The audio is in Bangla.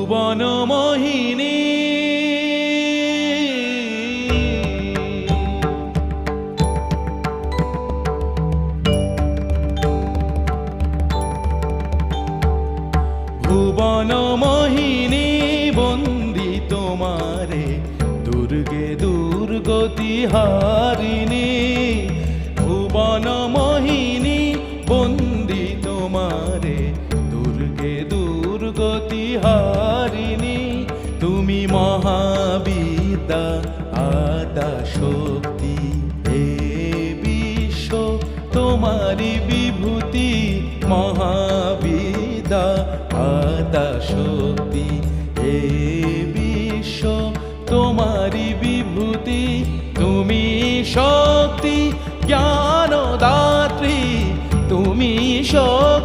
ভুবন মোহিনী ভুবন মোহিনী বন্দি তোমারে দুর্গে দুর্গতি হারিণী ভুবন মোহিনী বন্দি তোমারে দুর্গে দুর্গতি হারিণী তুমি মহাবিদ্যা আদা শক্তি হে বিশ্ব তোমারি বিভূতি মহাবিদ্যা আদা শক্তি হে বিশ্ব তোমারি বিভূতি তুমি শক্তি জ্ঞানদাত্রী তুমি শক্তি